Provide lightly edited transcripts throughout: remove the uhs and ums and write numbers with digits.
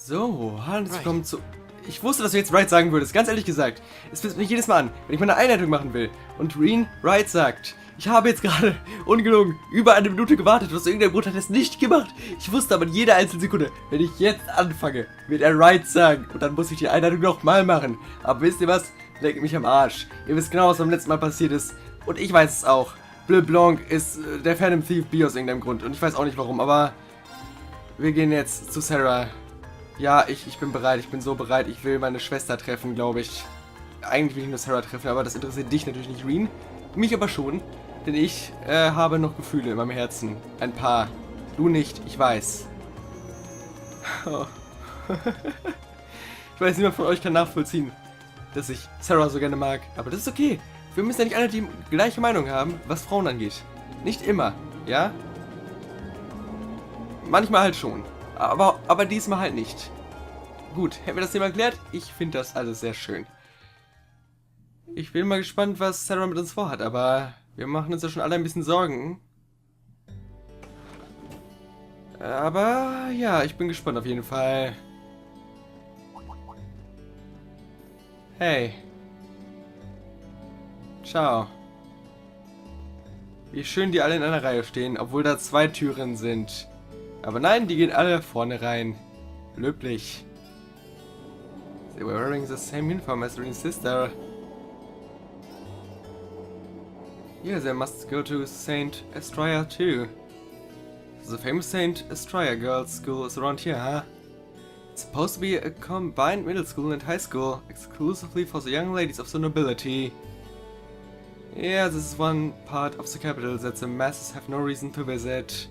So, hallo, willkommen zu... Ich wusste, dass du jetzt right sagen würdest, ganz ehrlich gesagt. Es pisst mich jedes Mal an, wenn ich meine Einleitung machen will und Reen right sagt. Ich habe jetzt gerade, ungelogen, über eine Minute gewartet, was irgendein Bruder hat es nicht gemacht. Ich wusste aber in jeder einzelnen Sekunde, wenn ich jetzt anfange, wird er right sagen und dann muss ich die Einleitung nochmal machen. Aber wisst ihr was? Leckt mich am Arsch. Ihr wisst genau, was beim letzten Mal passiert ist und ich weiß es auch. Bleu Blanc ist der Phantom Thief B aus irgendeinem Grund und ich weiß auch nicht warum, aber wir gehen jetzt zu Sara. Ja, ich bin bereit, ich bin so bereit, ich will meine Schwester treffen, glaube ich. Eigentlich will ich nur Sara treffen, aber das interessiert dich natürlich nicht, Reen. Mich aber schon, denn ich habe noch Gefühle in meinem Herzen. Ein paar. Du nicht, ich weiß. Oh. Ich weiß, niemand von euch kann nachvollziehen, dass ich Sara so gerne mag, aber das ist okay. Wir müssen ja nicht alle die gleiche Meinung haben, was Frauen angeht. Nicht immer, ja? Manchmal halt schon. Aber diesmal halt nicht. Gut, hätten wir das Thema erklärt? Ich finde das alles sehr schön. Ich bin mal gespannt, was Sara mit uns vorhat, aber wir machen uns ja schon alle ein bisschen Sorgen. Aber ja, ich bin gespannt auf jeden Fall. Hey. Ciao. Wie schön die alle in einer Reihe stehen, obwohl da 2 Türen sind. Aber nein, die gehen alle vorne rein. Löblich. They were wearing the same uniform as Reen's sister. Yeah, they must go to St. Estrella too. The famous St. Estrella girls' school is around here, huh? It's supposed to be a combined middle school and high school, exclusively for the young ladies of the nobility. Yeah, this is one part of the capital that the masses have no reason to visit.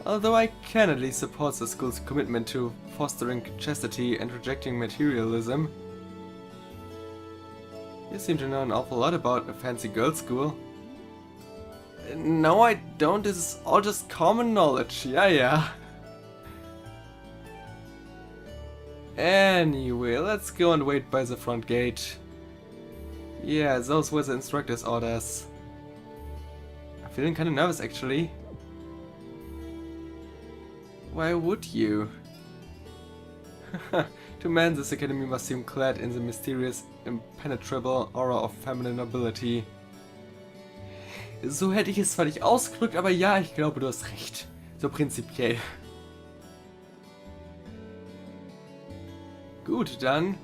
Although I can at least support the school's commitment to fostering chastity and rejecting materialism. You seem to know an awful lot about a fancy girls' school. No, I don't. This is all just common knowledge. Yeah. Anyway, let's go and wait by the front gate. Yeah, those were the instructor's orders. I'm feeling kinda nervous, actually. Why would you? To men, this academy must seem clad in the mysterious, impenetrable aura of feminine nobility. So hätte ich es zwar nicht ausgedrückt, aber ja, ich glaube, du hast recht. So prinzipiell. Gut, dann...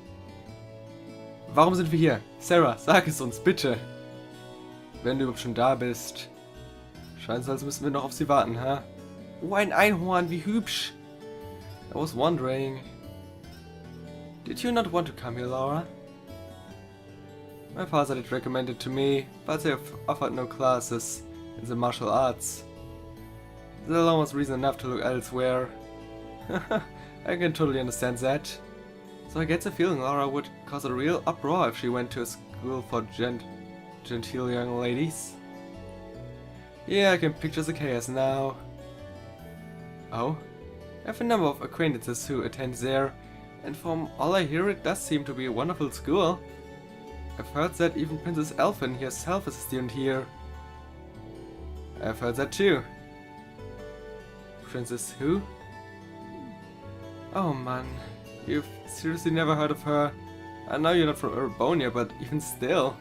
Warum sind wir hier? Sara, sag es uns, bitte. Wenn du überhaupt schon da bist. Scheint so, als müssen wir noch auf sie warten, ha? Oh, ein Einhorn, wie hübsch. I was wondering... Did you not want to come here, Laura? My father did recommend it to me, but they have offered no classes in the martial arts. That alone was reason enough to look elsewhere. I can totally understand that. So I get the feeling Laura would cause a real uproar if she went to a school for genteel young ladies. Yeah, I can picture the chaos now. Oh? I have a number of acquaintances who attend there, and from all I hear it does seem to be a wonderful school. I've heard that even Princess Alfin herself is a student here. I've heard that too. Princess who? Oh man, you've seriously never heard of her? I know you're not from Erebonia, but even still.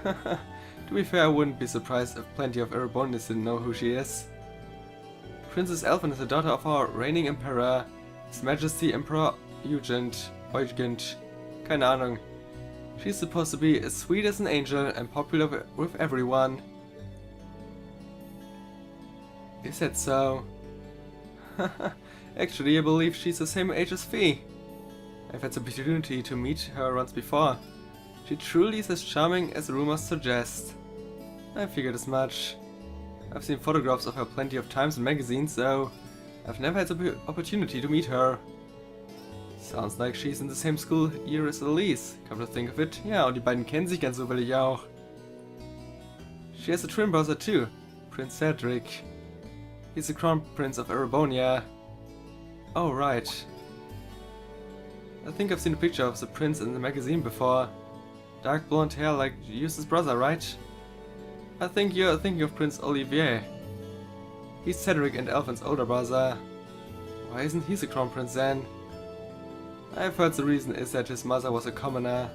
To be fair, I wouldn't be surprised if plenty of Erebonians didn't know who she is. Princess Alfin is the daughter of our reigning Emperor, His Majesty Emperor Eugent, keine Ahnung. She's supposed to be as sweet as an angel and popular with everyone. Is that so? Actually, I believe she's the same age as Fee. I've had the opportunity to meet her once before. She truly is as charming as rumors suggest. I figured as much. I've seen photographs of her plenty of times in magazines, though I've never had the opportunity to meet her. Sounds like she's in the same school year as Elise, come to think of it. Ja, und die beiden kennen sich ganz zufällig auch. She has a twin brother too, Prince Cedric. He's the crown prince of Erebonia. Oh, right. I think I've seen a picture of the prince in the magazine before. Dark blonde hair like Eustace's brother, right? I think you're thinking of Prince Olivier. He's Cedric and Alfin's older brother. Why isn't he the crown prince then? I've heard the reason is that his mother was a commoner.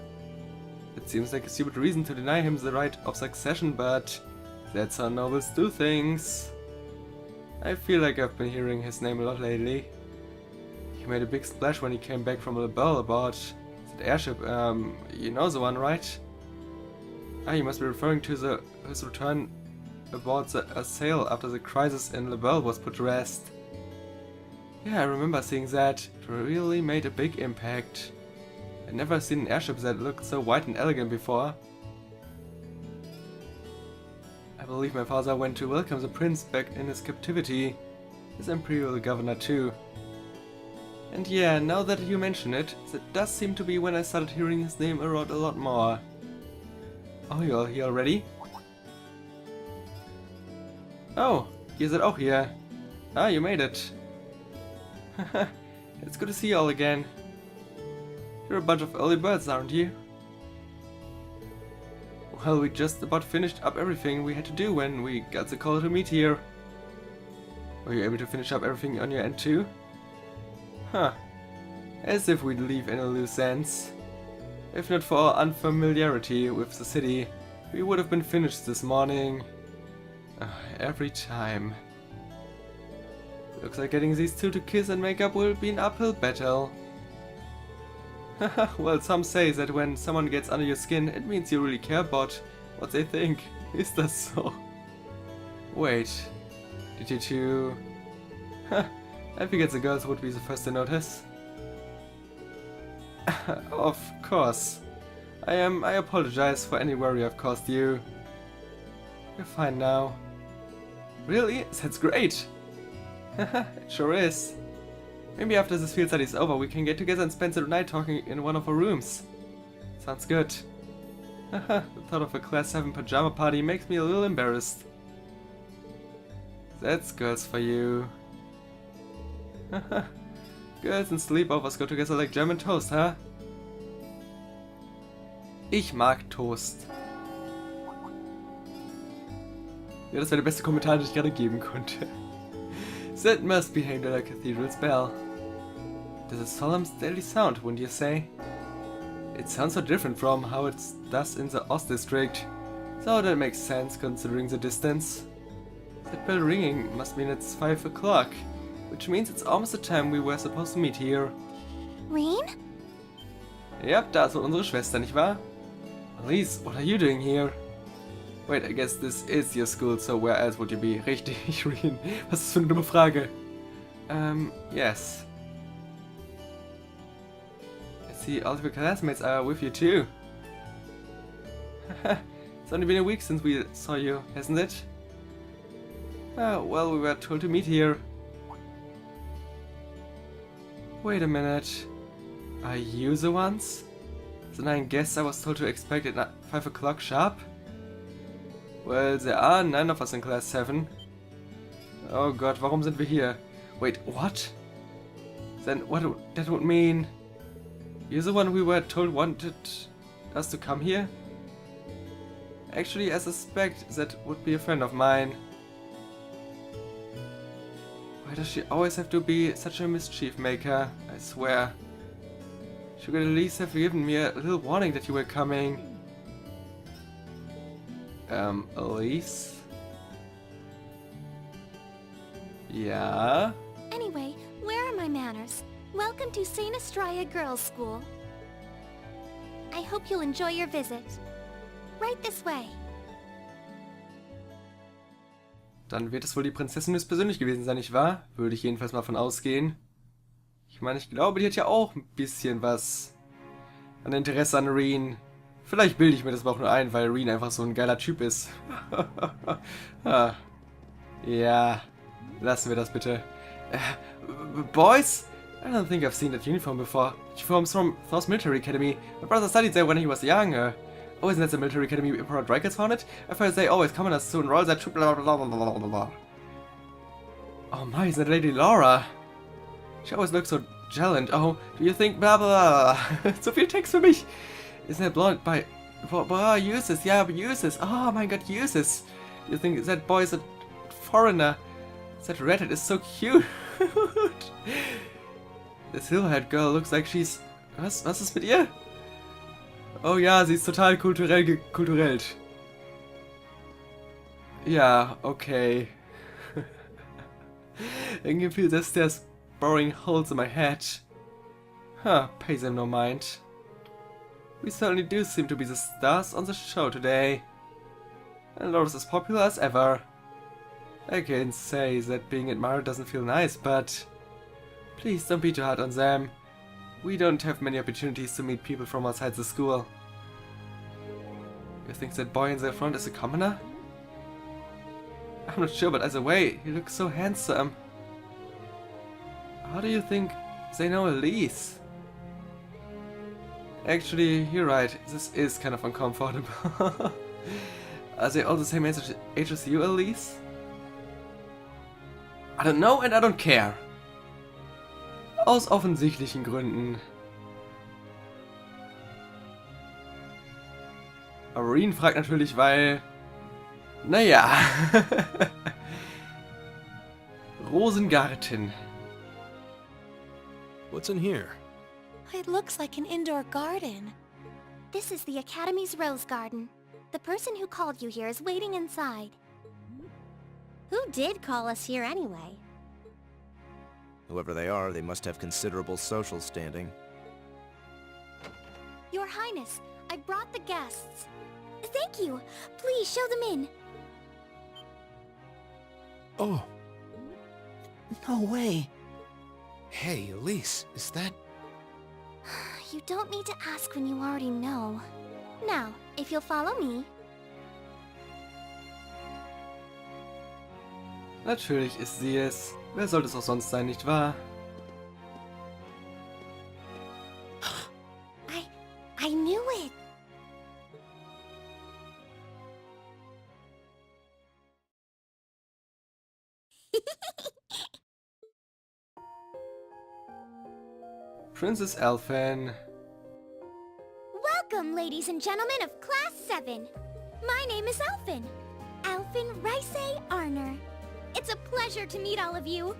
It seems like a stupid reason to deny him the right of succession, but that's how nobles do things. I feel like I've been hearing his name a lot lately. He made a big splash when he came back from LaBelle about that airship, you know the one, right? Ah, you must be referring to his return aboard a sail after the crisis in LaBelle was put to rest. Yeah, I remember seeing that. It really made a big impact. I'd never seen an airship that looked so white and elegant before. I believe my father went to welcome the prince back in his captivity. His imperial governor too. And yeah, now that you mention it, that does seem to be when I started hearing his name around a lot more. Oh, you're here already? Oh, ihr seid auch hier. Ah, you made it. It's good to see you all again. You're a bunch of early birds, aren't you? Well, we just about finished up everything we had to do when we got the call to meet here. Were you able to finish up everything on your end too? Huh. As if we'd leave any loose ends. If not for our unfamiliarity with the city, we would have been finished this morning. Every time. Looks like getting these two to kiss and make up will be an uphill battle. Well, some say that when someone gets under your skin, it means you really care about what they think. Is that so? Wait, did you two... I figured the girls would be the first to notice. Of course. I apologize for any worry I've caused you. You're fine now. Really? That's great! It sure is. Maybe after this field study is over, we can get together and spend the night talking in one of our rooms. Sounds good. The thought of a class 7 pajama party makes me a little embarrassed. That's girls for you. Girls and sleepovers go together like German toast, huh? Ich mag Toast. Ja, das wäre der beste Kommentar, den ich gerade geben konnte. That must be aimed at a cathedral's bell. There's a solemn, steady sound, wouldn't you say? It sounds so different from how it does in the Ost district, so that makes sense considering the distance. That bell ringing must mean it's 5 o'clock, which means it's almost the time we were supposed to meet here. Reen? Yep, da ist wohl unsere Schwester, nicht wahr? Elise, what are you doing here? Wait, I guess this is your school, so where else would you be? Richtig, Reen. Was ist das für eine dumme Frage? Yes. I see all of your classmates are with you too. It's only been a week since we saw you, hasn't it? Well, we were told to meet here. Wait a minute. Are you the ones? The 9 guests I was told to expect at 5 o'clock sharp? Well, there are 9 of us in class 7. Oh god, warum sind wir hier? Wait, what? Then what that would mean? You're the one we were told wanted us to come here? Actually, I suspect that would be a friend of mine. Why does she always have to be such a mischief maker? I swear. She could at least have given me a little warning that you were coming. Elise? Yeah? Anyway, where are my manners? Welcome to St. Estrella Girls' School. I hope you'll enjoy your visit. Right this way. Dann wird es wohl die Prinzessin höchstpersönlich gewesen sein, nicht wahr? Würde ich jedenfalls mal von ausgehen. Ich meine, ich glaube, die hat ja auch ein bisschen was an Interesse an Reen. Vielleicht bilde ich mir das aber auch nur ein, weil Reen einfach so ein geiler Typ ist. Ja, lassen wir das bitte. Boys? I don't think I've seen that uniform before. Uniform's from Thor's Military Academy. My brother studied there when he was young. Oh, isn't that the military academy Emperor Dracus founded? I've heard they always come us to enroll that troop blah blah blah blah blah blah. Oh my, is that Lady Laura? She always looks so gallant. Oh, do you think blah blah blah? So viel Text für mich. Isn't that blonde by... Uses, yeah, Uses. Oh my god, Uses. You think that boy is a foreigner? That redhead is so cute. This hillhead girl looks like she's... Was ist mit ihr? Oh ja, sie ist total kulturell. Ja, okay. Irgendwie feels as there's boring holes in my head. Huh, pays him no mind. We certainly do seem to be the stars on the show today. And Lotus as popular as ever. I can say that being admired doesn't feel nice, but... Please don't be too hard on them. We don't have many opportunities to meet people from outside the school. You think that boy in the front is a commoner? I'm not sure, but either way, he looks so handsome. How do you think they know Elise? Actually, you're right, this is kind of uncomfortable. Are they all the same age as you, Elise? I don't know and I don't care. Aus offensichtlichen Gründen. Irene fragt natürlich, weil... Naja. Rosengarten. What's in here? It looks like an indoor garden. This is the Academy's rose garden. The person who called you here is waiting inside. Who did call us here anyway? Whoever they are, they must have considerable social standing. Your Highness, I brought the guests. Thank you. Please show them in. Oh. No way. Hey, Elise, is that... You don't need to ask when you already know. Now, if you'll follow me. Natürlich ist sie es. Wer sollte es auch sonst sein, nicht wahr? I knew it. Princess Alfin. Welcome, ladies and gentlemen of Class 7. My name is Alfin. Alfin Rice Arner. It's a pleasure to meet all of you.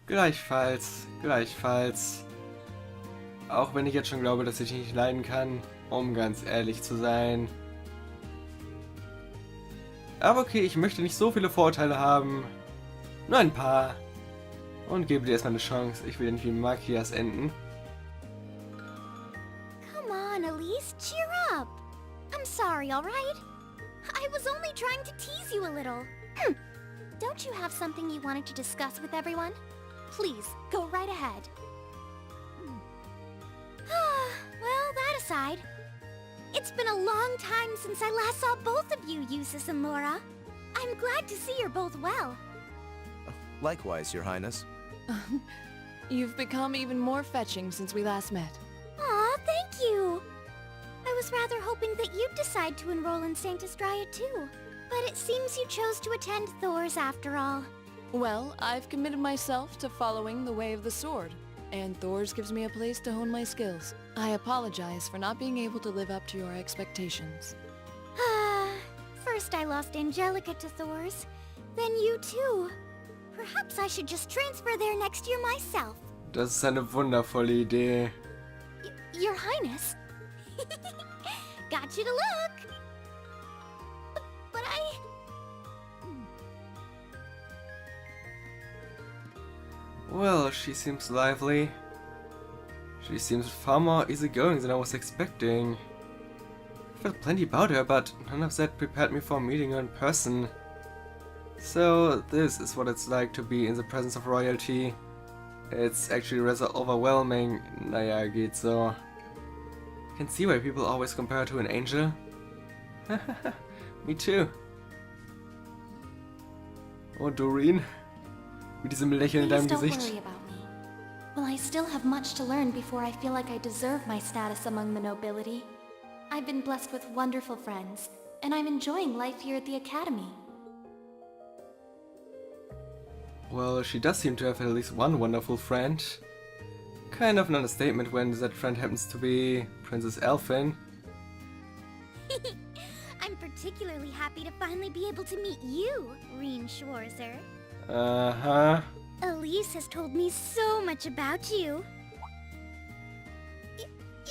Gleichfalls, gleichfalls. Auch wenn ich jetzt schon glaube, dass ich dich nicht leiden kann, um ganz ehrlich zu sein. Aber okay, ich möchte nicht so viele Vorteile haben. Nur ein paar. Und gebe dir erstmal eine Chance. Ich will nicht wie Makias enden. Come on, Elise, cheer up. I'm sorry, alright? I was only trying to tease you a little. Don't you have something you wanted to discuss with everyone? Please, go right ahead. Well, that aside, it's been a long time since I last saw both of you, Eustace and Laura. I'm glad to see you're both well. Likewise, Your Highness. You've become even more fetching since we last met. Aw, thank you! I was rather hoping that you'd decide to enroll in Sanctus Dryad too. But it seems you chose to attend Thor's after all. Well, I've committed myself to following the way of the sword, and Thor's gives me a place to hone my skills. I apologize for not being able to live up to your expectations. First I lost Angelica to Thor's, then you too. Perhaps I should just transfer there next year myself. Das ist eine wundervolle Idee. Your Highness? Got you to look! But I... Well, she seems lively. She seems far more easygoing than I was expecting. I felt plenty about her, but none of that prepared me for meeting her in person. So, this is what it's like to be in the presence of royalty. It's actually rather overwhelming. Naja, geht so. I can see why people always compare her to an angel. Me too. Oh, Doreen. Mit diesem Lächeln in deinem Please don't Gesicht. worry about me. Well, I still have much to learn before I feel like I deserve my status among the nobility. I've been blessed with wonderful friends, and I'm enjoying life here at the Academy. Well, she does seem to have at least one wonderful friend. Kind of an understatement when that friend happens to be Princess Alfin. I'm I'm particularly happy to finally be able to meet you, Reen Schwarzer. Aha. Elise has told me so much about you.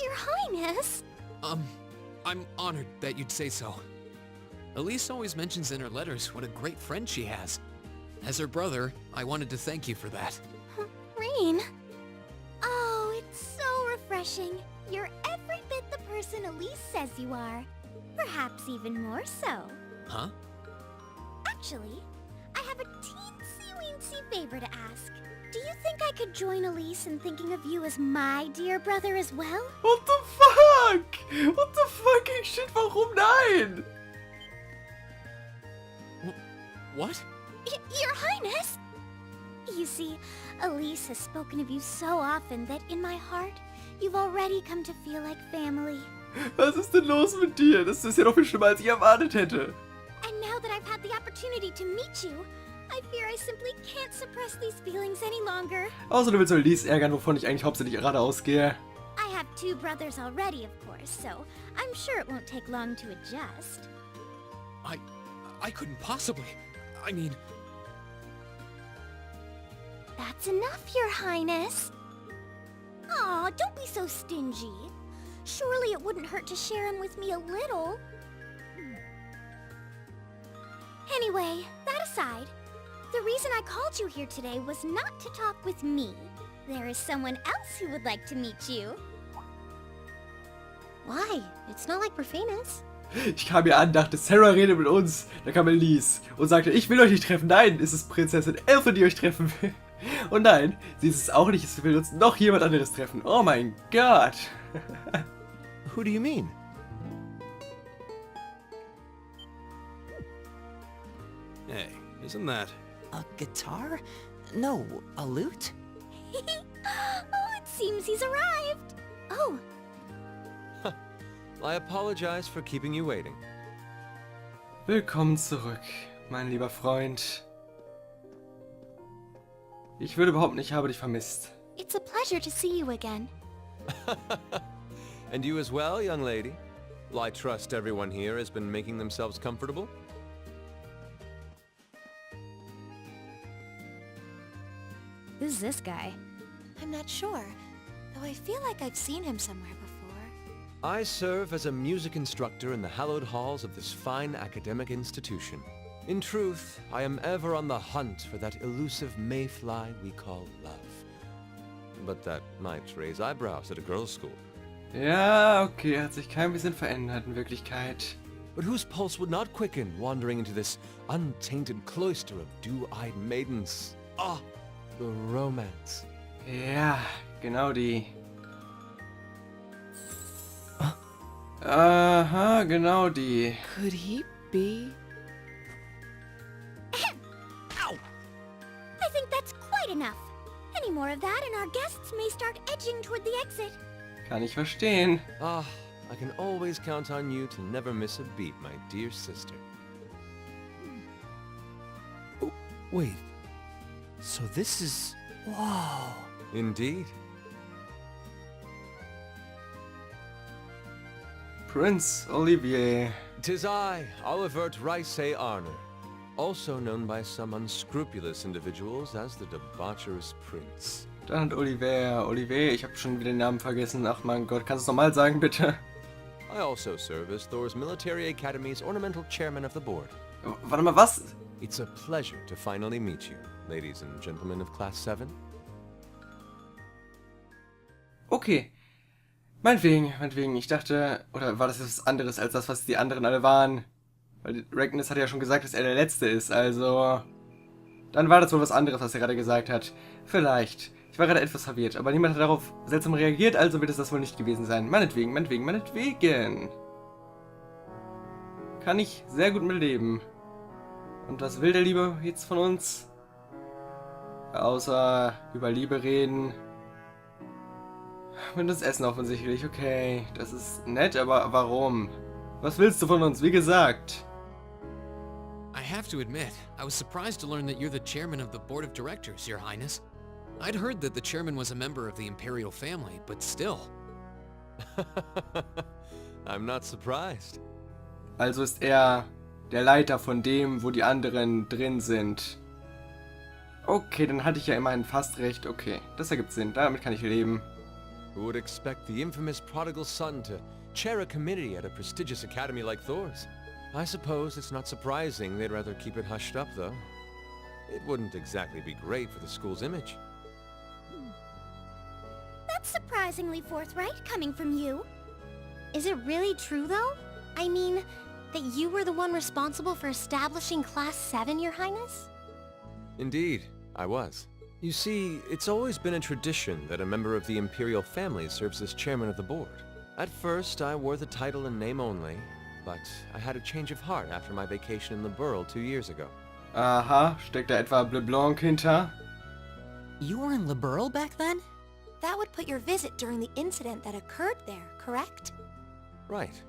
Your Highness? I'm honored that you'd say so. Elise always mentions in her letters what a great friend she has. As her brother, I wanted to thank you for that. Reen? Oh, it's so refreshing. You're every bit the person Elise says you are. Perhaps even more so. Huh? Actually, I have a teensy-weensy favor to ask. Do you think I could join Elise in thinking of you as my dear brother as well? What the fuck? What the fucking shit? Warum nein? What? Your Highness! You see, Elise has spoken of you so often that in my heart, you've already come to feel like family. Was ist denn los mit dir? Das ist ja noch viel schlimmer, als ich erwartet hätte. And now that I've had the opportunity to meet you, I fear I simply can't suppress these feelings any longer. Außer du willst Elise ärgern, wovon ich eigentlich hauptsächlich gerade ausgehe. I have 2 brothers already, of course, so I'm sure it won't take long to adjust. I couldn't possibly. I mean... That's enough, Your Highness. Aw, don't be so stingy. Surely it wouldn't hurt to share him with me a little. Anyway, that aside, the reason I called you here today was not to talk with me. There is someone else who would like to meet you. Why? It's not like we're famous. Ich kam hier an, dachte, Sara redet mit uns. Da kam Elise und sagte, ich will euch nicht treffen. Nein, es ist Prinzessin Alfin, die euch treffen will. Und nein, sie ist es auch nicht. Es will uns noch jemand anderes treffen. Oh mein Gott. Who do you mean? Hey, isn't that... A guitar? No, a lute? Oh, it seems he's arrived. Oh, I apologize for keeping you waiting. Willkommen zurück, mein lieber Freund. Ich würde behaupten, ich habe dich vermisst. it's a pleasure to see you again. And you as well, young lady? Well, I trust everyone here has been making themselves comfortable? Who's this guy? I'm not sure, though I feel like I've seen him somewhere before. I serve as a music instructor in the hallowed halls of this fine academic institution. In truth, I am ever on the hunt for that elusive mayfly we call love. But that might raise eyebrows at a girls' school. Ja, okay, hat sich kein bisschen verändert in Wirklichkeit. But whose pulse would not quicken wandering into this untainted cloister of dew-eyed maidens? Ah, the romance. Ja, genau die. Aha, genau die. Could he be? I think that's quite enough. Any more of that and our guests may start edging toward the exit. Kann ich verstehen. Ah, I can always count on you to never miss a beat, my dear sister. Oh, wait. So this is... Whoa. Indeed. Prince Olivier. 'Tis I, Olivert Rice Arner, also known by some unscrupulous individuals as the debaucherous prince. Dann hat Olivier, ich habe schon wieder den Namen vergessen. Ach mein Gott, kannst du es nochmal sagen, bitte? I also serve as Thor's Military Academy's ornamental chairman of the board. Warte mal, was? It's a pleasure to finally meet you, ladies and gentlemen of Class 7. Okay. Meinetwegen. Ich dachte, oder war das jetzt was anderes als das, was die anderen alle waren? Weil Regnus hat ja schon gesagt, dass er der Letzte ist, also... Dann war das wohl was anderes, was er gerade gesagt hat. Vielleicht. Ich war gerade etwas verwirrt, aber niemand hat darauf seltsam reagiert, also wird es das wohl nicht gewesen sein. Meinetwegen. Kann ich sehr gut mitleben. Und was will der Liebe jetzt von uns? Außer über Liebe reden. Und das Essen offensichtlich. Okay, das ist nett, aber warum? Was willst du von uns? Wie gesagt. I have to admit, I was surprised to learn that you're the chairman of the board of directors, Your Highness. I'd heard that the chairman was a member of the imperial family, but still. I'm not surprised. Also ist er der Leiter von dem, wo die anderen drin sind. Okay, dann hatte ich ja immerhin fast recht. Okay, das ergibt Sinn. Damit kann ich leben. Who would expect the infamous prodigal son to chair a committee at a prestigious academy like Thor's? I suppose it's not surprising they'd rather keep it hushed up, though. It wouldn't exactly be great for the school's image. That's surprisingly forthright coming from you. Is it really true, though? I mean, that you were the one responsible for establishing Class 7, Your Highness? Indeed, I was. You see, it's always been a tradition that a member of the Imperial family serves as chairman of the board. At first, I wore the title in name only, but I had a change of heart after my vacation in the Burl 2 years ago. Aha, steckt da etwa LeBlanc hinter? You were in Liberl back then? That would put your visit during the incident that occurred there, correct? Right.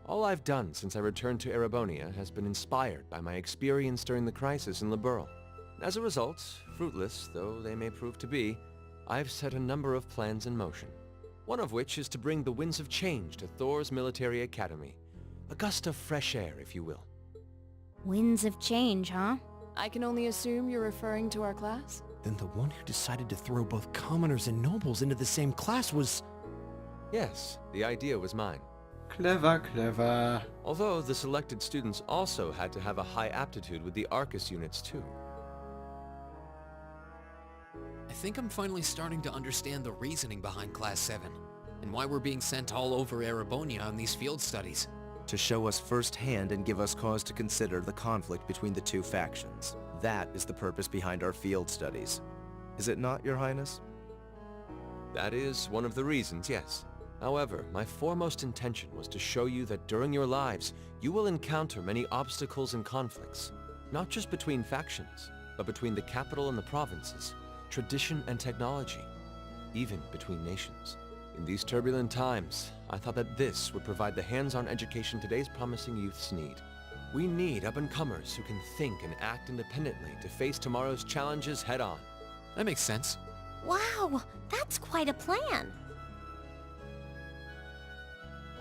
All I've done since I returned to Erebonia has been inspired by my experience during the crisis in Liberl. As a result, fruitless though they may prove to be, I've set a number of plans in motion. One of which is to bring the winds of change to Thor's military academy. A gust of fresh air, if you will. Winds of change, huh? I can only assume you're referring to our class? Then the one who decided to throw both commoners and nobles into the same class was... Yes, the idea was mine. Clever, clever. Although the selected students also had to have a high aptitude with the Arcus units too. I think I'm finally starting to understand the reasoning behind Class 7, and why we're being sent all over Erebonia on these field studies. To show us firsthand and give us cause to consider the conflict between the two factions. That is the purpose behind our field studies. Is it not, Your Highness? That is one of the reasons, yes. However, my foremost intention was to show you that during your lives, you will encounter many obstacles and conflicts. Not just between factions, but between the capital and the provinces, tradition and technology, even between nations. In these turbulent times, I thought that this would provide the hands-on education today's promising youths need. We need up-and-comers who can think and act independently to face tomorrow's challenges head-on. That makes sense. Wow, that's quite a plan.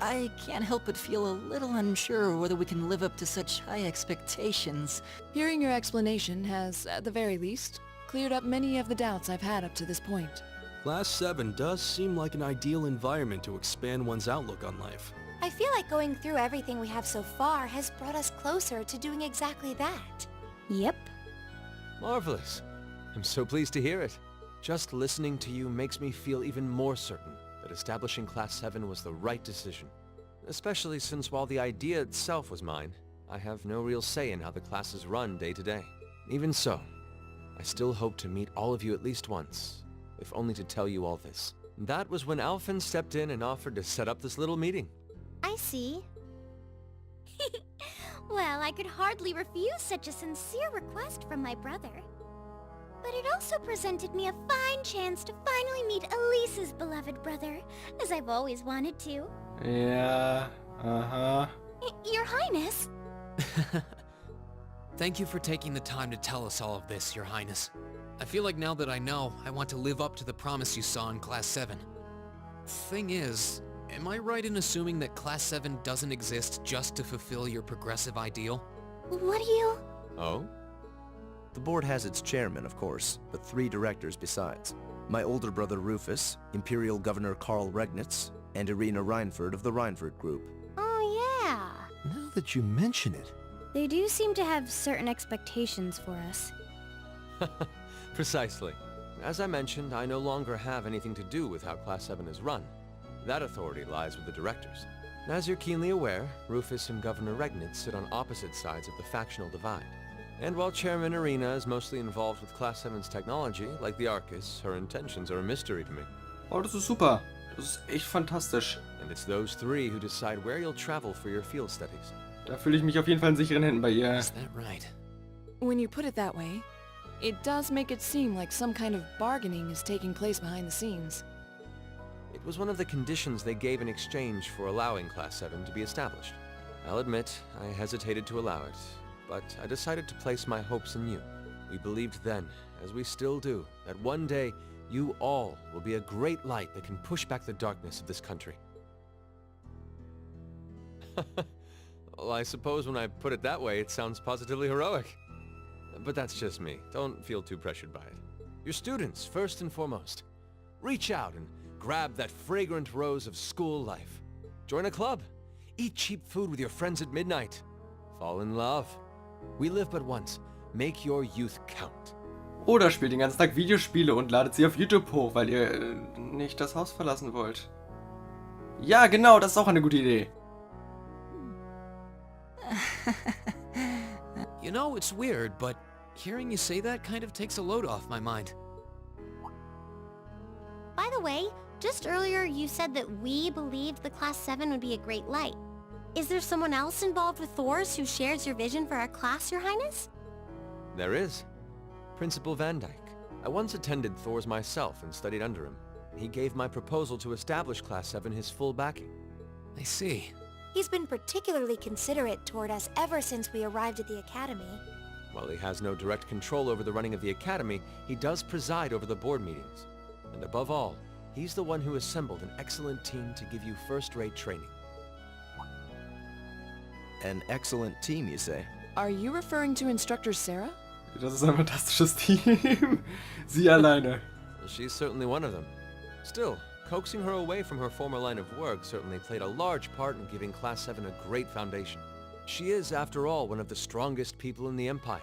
I can't help but feel a little unsure whether we can live up to such high expectations. Hearing your explanation has, at the very least, cleared up many of the doubts I've had up to this point. Class 7 does seem like an ideal environment to expand one's outlook on life. I feel like going through everything we have so far has brought us closer to doing exactly that. Yep. Marvelous. I'm so pleased to hear it. Just listening to you makes me feel even more certain that establishing Class 7 was the right decision. Especially since while the idea itself was mine, I have no real say in how the class is run day to day. Even so, I still hope to meet all of you at least once, if only to tell you all this. That was when Alfin stepped in and offered to set up this little meeting. I see. Well, I could hardly refuse such a sincere request from my brother. But it also presented me a fine chance to finally meet Elise's beloved brother, as I've always wanted to. Ja, aha. Your Highness? Thank you for taking the time to tell us all of this, Your Highness. I feel like now that I know, I want to live up to the promise you saw in Class 7. Thing is, am I right in assuming that Class 7 doesn't exist just to fulfill your progressive ideal? What do you... Oh? The board has its chairman, of course, but 3 directors besides. My older brother Rufus, Imperial Governor Karl Regnitz, and Irina Reinford of the Reinford Group. Oh, yeah. Now that you mention it... They do seem to have certain expectations for us. Precisely. As I mentioned, I no longer have anything to do with how Class 7 is run. That authority lies with the directors. As you're keenly aware, Rufus and Governor Regnitz sit on opposite sides of the factional divide. And while Chairman Irina is mostly involved with Class 7's technology, like the Arcus, her intentions are a mystery to me. Oh, das ist super. Das ist echt fantastisch. And it's those 3 who decide where you'll travel for your field studies. Da fühle ich mich auf jeden Fall in sicheren Händen bei ihr. Is that right? When you put it that way, it does make it seem like some kind of bargaining is taking place behind the scenes. It was one of the conditions they gave in exchange for allowing Class 7 to be established. I'll admit, I hesitated to allow it, but I decided to place my hopes in you. We believed then, as we still do, that one day you all will be a great light that can push back the darkness of this country. Well, I suppose when I put it that way, it sounds positively heroic. But that's just me. Don't feel too pressured by it. You're students, first and foremost. Reach out and grab that fragrant rose of school life. Join a club. Eat cheap food with your friends at midnight. Fall in love. We live but once. Make your youth count. Oder spielt den ganzen Tag Videospiele und ladet sie auf YouTube hoch, weil ihr nicht das Haus verlassen wollt. Ja, genau, das ist auch eine gute Idee. You know, it's weird, but hearing you say that kind of takes a load off my mind. By the way, just earlier you said that we believed the Class 7 would be a great light. Is there someone else involved with Thor's who shares your vision for our class, Your Highness? There is. Principal Van Dyke. I once attended Thor's myself and studied under him. He gave my proposal to establish Class 7 his full backing. I see. He's been particularly considerate toward us ever since we arrived at the Academy. While he has no direct control over the running of the Academy, he does preside over the board meetings. And above all, he's the one who assembled an excellent team to give you first-rate training. An excellent team, you say? Are you referring to Instructor Sara? Das ist ein fantastisches Team. Sie alleine. Well, she's certainly one of them. Still, coaxing her away from her former line of work certainly played a large part in giving Class 7 a great foundation. She is, after all, one of the strongest people in the Empire,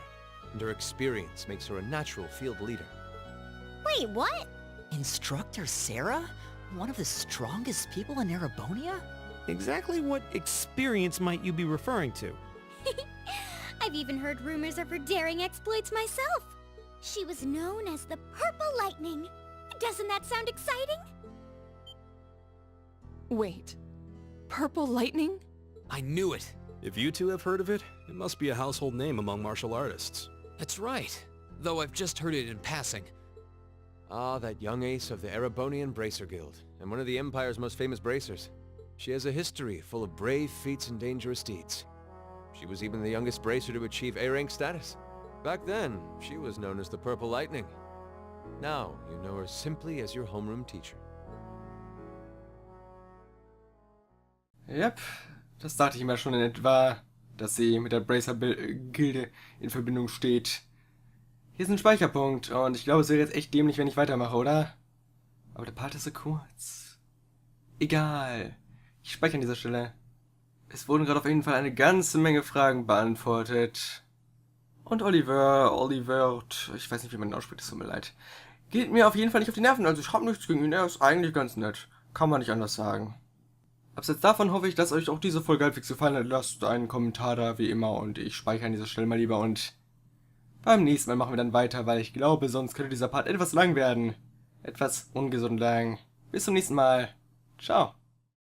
and her experience makes her a natural field leader. Wait, what? Instructor Sara? One of the strongest people in Erebonia? Exactly what experience might you be referring to? I've even heard rumors of her daring exploits myself. She was known as the Purple Lightning. Doesn't that sound exciting? Wait. Purple Lightning? I knew it. If you two have heard of it, it must be a household name among martial artists. That's right. Though I've just heard it in passing. Ah, that young ace of the Erebonian Bracer Guild, and one of the Empire's most famous bracers. She has a history full of brave feats and dangerous deeds. She was even the youngest bracer to achieve A-rank status. Back then, she was known as the Purple Lightning. Now, you know her simply as your homeroom teacher. Yep, das dachte ich mir schon in etwa, dass sie mit der Bracer-Gilde in Verbindung steht. Hier ist ein Speicherpunkt und ich glaube, es wäre jetzt echt dämlich, wenn ich weitermache, oder? Aber der Part ist so kurz. Egal. Ich speichere an dieser Stelle. Es wurden gerade auf jeden Fall eine ganze Menge Fragen beantwortet. Und Oliver, ich weiß nicht, wie man ihn ausspricht, es tut mir leid. Geht mir auf jeden Fall nicht auf die Nerven, also ich habe nichts gegen ihn, er ist eigentlich ganz nett. Kann man nicht anders sagen. Abseits davon hoffe ich, dass euch auch diese Folge halbwegs gefallen hat. Lasst einen Kommentar da, wie immer, und ich speichere an dieser Stelle mal lieber. Und beim nächsten Mal machen wir dann weiter, weil ich glaube, sonst könnte dieser Part etwas lang werden. Etwas ungesund lang. Bis zum nächsten Mal. Ciao.